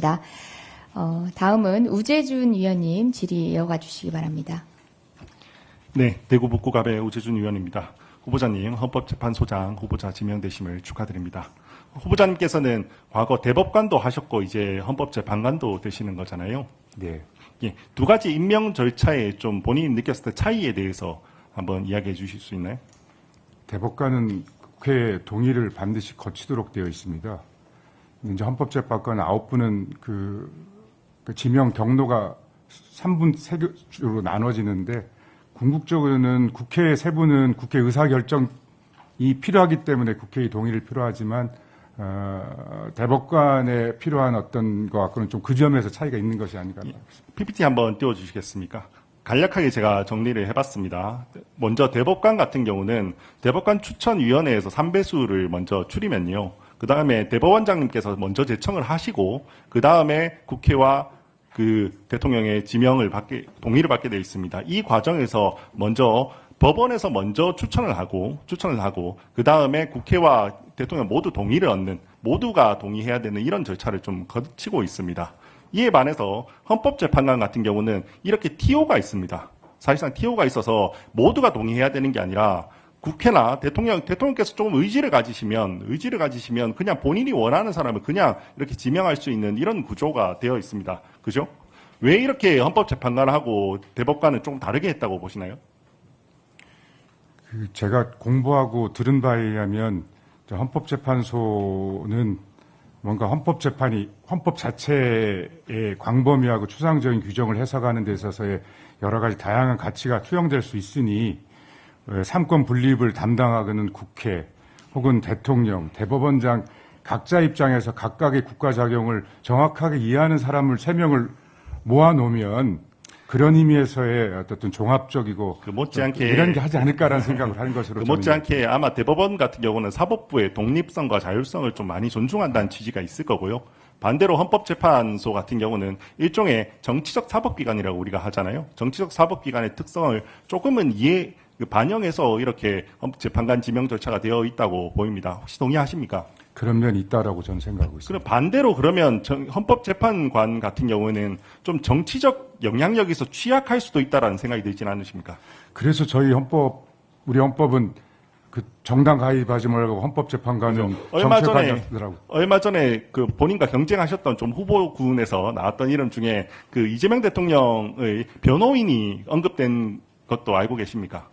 감사합니다. 다음은 우재준 위원님 질의 이어가 주시기 바랍니다. 네, 대구 북구갑의 우재준 위원입니다. 후보자님, 헌법재판소장 후보자 지명되심을 축하드립니다. 후보자님께서는 과거 대법관도 하셨고 이제 헌법재판관도 되시는 거잖아요. 네. 예, 두 가지 임명 절차에 좀 본인이 느꼈을 때 차이에 대해서 한번 이야기해 주실 수 있나요? 대법관은 국회 동의를 반드시 거치도록 되어 있습니다. 이제 헌법재판관 9분은 그 지명 경로가 3분 3교로 나눠지는데 궁극적으로는 국회 3분은 국회 의사결정이 필요하기 때문에 국회의 동의를 필요하지만 대법관에 필요한 어떤 것 갖고는 좀 그 점에서 차이가 있는 것이 아닌가. PPT 한번 띄워주시겠습니까? 간략하게 제가 정리를 해봤습니다. 먼저 대법관 같은 경우는 대법관 추천위원회에서 3배수를 먼저 추리면요. 그 다음에 대법원장님께서 먼저 제청을 하시고 그 다음에 국회와 그 대통령의 지명을 동의를 받게 되어 있습니다. 이 과정에서 먼저 법원에서 먼저 추천을 하고 그 다음에 국회와 대통령 모두 동의를 얻는, 모두가 동의해야 되는 이런 절차를 좀 거치고 있습니다. 이에 반해서 헌법재판관 같은 경우는 이렇게 TO가 있습니다. 사실상 TO가 있어서 모두가 동의해야 되는 게 아니라 국회나 대통령께서 조금 의지를 가지시면 그냥 본인이 원하는 사람을 그냥 이렇게 지명할 수 있는 이런 구조가 되어 있습니다. 그죠? 왜 이렇게 헌법재판관하고 대법관은 조금 다르게 했다고 보시나요? 제가 공부하고 들은 바에 의하면 헌법재판소는 뭔가 헌법 자체의 광범위하고 추상적인 규정을 해석하는 데 있어서의 여러 가지 다양한 가치가 투영될 수 있으니 삼권 분립을 담당하는 국회 혹은 대통령, 대법원장 각자 입장에서 각각의 국가 작용을 정확하게 이해하는 사람을 3명을 모아놓으면 그런 의미에서의 어떤 종합적이고 못지않게 이런 게 하지 않을까라는 생각을 하는 것으로 못지않게 아마 대법원 같은 경우는 사법부의 독립성과 자율성을 좀 많이 존중한다는 취지가 있을 거고요. 반대로 헌법재판소 같은 경우는 일종의 정치적 사법기관이라고 우리가 하잖아요. 정치적 사법기관의 특성을 조금은 반영해서 이렇게 재판관 지명 절차가 되어 있다고 보입니다. 혹시 동의하십니까? 그런 면이 있다라고 저는 생각하고 있습니다. 그럼 반대로 그러면 헌법재판관 같은 경우는 좀 정치적 영향력에서 취약할 수도 있다라는 생각이 들지는 않으십니까? 그래서 우리 헌법은 그 정당 가입하지 말고 헌법재판관은 얼마 전에 그 본인과 경쟁하셨던 좀 후보군에서 나왔던 이름 중에 그 이재명 대통령의 변호인이 언급된 것도 알고 계십니까?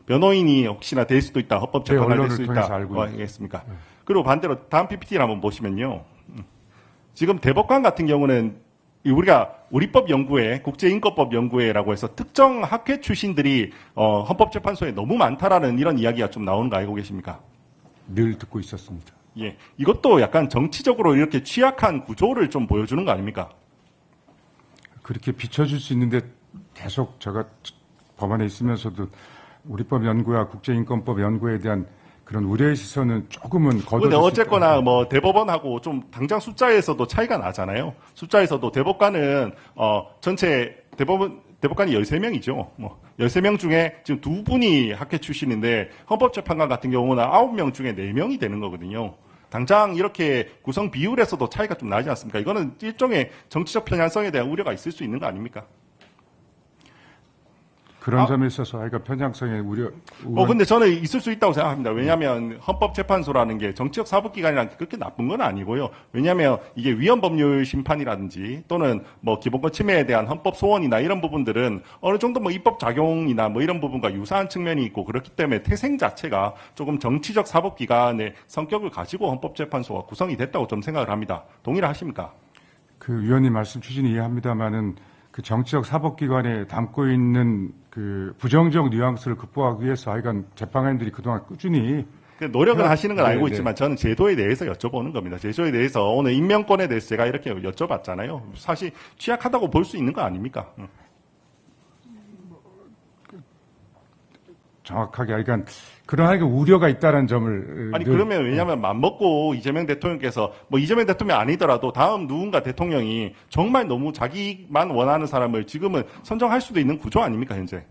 변호인이 혹시나 될 수도 있다, 헌법재판관 될 수 있다, 알겠습니까? 네. 그리고 반대로 다음 PPT를 한번 보시면요. 지금 대법관 같은 경우는 우리가 우리법연구회, 국제인권법연구회라고 해서 특정 학회 출신들이 헌법재판소에 너무 많다라는 이런 이야기가 좀 나오는 거 알고 계십니까? 늘 듣고 있었습니다. 예, 이것도 약간 정치적으로 이렇게 취약한 구조를 좀 보여주는 거 아닙니까? 그렇게 비춰줄 수 있는데 계속 제가 법안에 있으면서도 우리법연구와 국제인권법연구에 대한 그런 우려의 시선은 조금은 거둬줄 근데 어쨌거나 뭐 대법원하고 좀 당장 숫자에서도 차이가 나잖아요. 숫자에서도 대법관은 전체 대법관이 13명이죠. 뭐 13명 중에 지금 2분이 학회 출신인데 헌법재판관 같은 경우는 9명 중에 4명이 되는 거거든요. 당장 이렇게 구성 비율에서도 차이가 좀 나지 않습니까? 이거는 일종의 정치적 편향성에 대한 우려가 있을 수 있는 거 아닙니까? 그런 점에 있어서 편향성의 우려. 근데 저는 있을 수 있다고 생각합니다. 왜냐하면 헌법재판소라는 게 정치적 사법기관이라는 게 그렇게 나쁜 건 아니고요. 왜냐하면 이게 위헌법률 심판이라든지 또는 뭐 기본권 침해에 대한 헌법 소원이나 이런 부분들은 어느 정도 뭐 입법 작용이나 뭐 이런 부분과 유사한 측면이 있고 그렇기 때문에 태생 자체가 조금 정치적 사법기관의 성격을 가지고 헌법재판소가 구성이 됐다고 좀 생각을 합니다. 동의를 하십니까? 그 위원님 말씀 취지는 이해합니다만은 그 정치적 사법기관에 담고 있는 그 부정적 뉘앙스를 극복하기 위해서 하여간 재판관들이 그동안 꾸준히 노력을 하시는 건 알고 있지만 저는 제도에 대해서 여쭤보는 겁니다. 제도에 대해서 오늘 임명권에 대해서 제가 이렇게 여쭤봤잖아요. 사실 취약하다고 볼 수 있는 거 아닙니까? 정확하게 하여간 그런 우려가 있다는 점을 그러면 왜냐하면 맘먹고 이재명 대통령께서 뭐 이재명 대통령 아니더라도 다음 누군가 대통령이 정말 너무 자기만 원하는 사람을 지금은 선정할 수도 있는 구조 아닙니까 현재?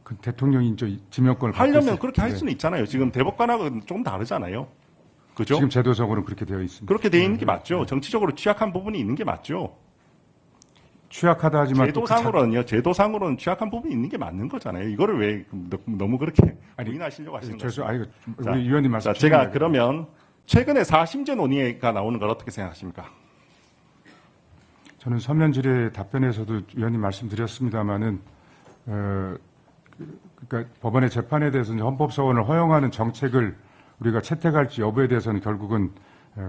그 대통령이 지명권을 하려면 그렇게 할 수는 있잖아요. 지금 대법관하고는 조금 다르잖아요. 그죠? 지금 제도적으로는 그렇게 되어 있습니다. 그렇게 되어 있는 게 맞죠. 정치적으로 취약한 부분이 있는 게 맞죠. 취약하다 하지만 제도상으로는 취약한 부분이 있는 게 맞는 거잖아요. 이거를 왜 너무 그렇게 부인하시려고 하시는 거죠? 우리 위원님 말씀. 제가 그러면 최근에 4심제 논의가 나오는 걸 어떻게 생각하십니까? 저는 서면 질의 답변에서도 위원님 말씀드렸습니다마는 그러니까 법원의 재판에 대해서는 헌법소원을 허용하는 정책을 우리가 채택할지 여부에 대해서는 결국은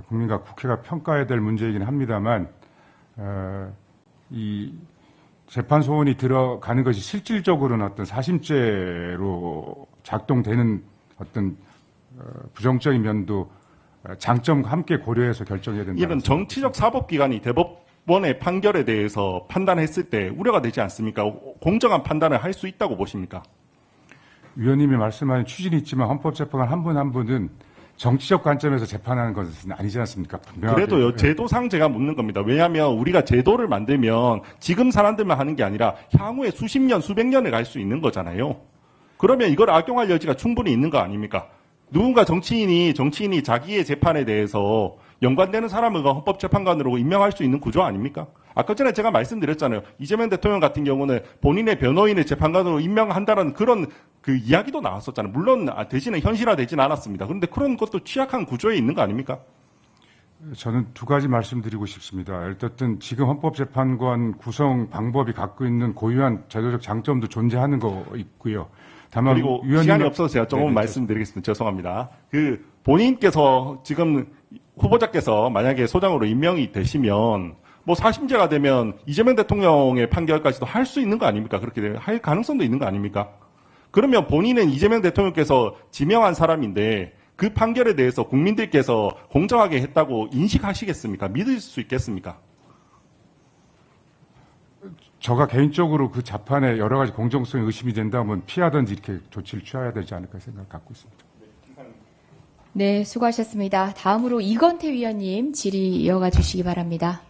국민과 국회가 평가해야 될 문제이긴 합니다만 이 재판 소원이 들어가는 것이 실질적으로는 어떤 사심죄로 작동되는 어떤 부정적인 면도 장점과 함께 고려해서 결정해야 된다. 이런 정치적 사법기관이 대법원의 판결에 대해서 판단했을 때 우려가 되지 않습니까? 공정한 판단을 할 수 있다고 보십니까? 위원님이 말씀하신 취지는 있지만 헌법재판관 한 분 한 분은 정치적 관점에서 재판하는 것은 아니지 않습니까? 분명하게. 그래도요, 제도상 제가 묻는 겁니다. 왜냐하면 우리가 제도를 만들면 지금 사람들만 하는 게 아니라 향후에 수십 년, 수백 년을 갈 수 있는 거잖아요. 그러면 이걸 악용할 여지가 충분히 있는 거 아닙니까? 누군가 정치인이 자기의 재판에 대해서 연관되는 사람을 헌법재판관으로 임명할 수 있는 구조 아닙니까? 아까 전에 제가 말씀드렸잖아요. 이재명 대통령 같은 경우는 본인의 변호인을 재판관으로 임명한다는 그런 그 이야기도 나왔었잖아요. 물론 대신에 현실화되지는 않았습니다. 그런데 그런 것도 취약한 구조에 있는 거 아닙니까? 저는 두 가지 말씀드리고 싶습니다. 어쨌든 지금 헌법재판관 구성 방법이 갖고 있는 고유한 제도적 장점도 존재하는 거 있고요. 다만 그리고 시간이 없어서 제가 조금 말씀드리겠습니다. 죄송합니다. 그 본인께서 지금 후보자께서 만약에 소장으로 임명이 되시면 뭐 사심제가 되면 이재명 대통령의 판결까지도 할 수 있는 거 아닙니까? 그렇게 되면 할 가능성도 있는 거 아닙니까? 그러면 본인은 이재명 대통령께서 지명한 사람인데 그 판결에 대해서 국민들께서 공정하게 했다고 인식하시겠습니까? 믿을 수 있겠습니까? 저가 개인적으로 그 재판에 여러 가지 공정성이 의심이 된다면 피하든지 이렇게 조치를 취해야 되지 않을까 생각을 갖고 있습니다. 네, 수고하셨습니다. 다음으로 이건태 위원님 질의 이어가 주시기 바랍니다.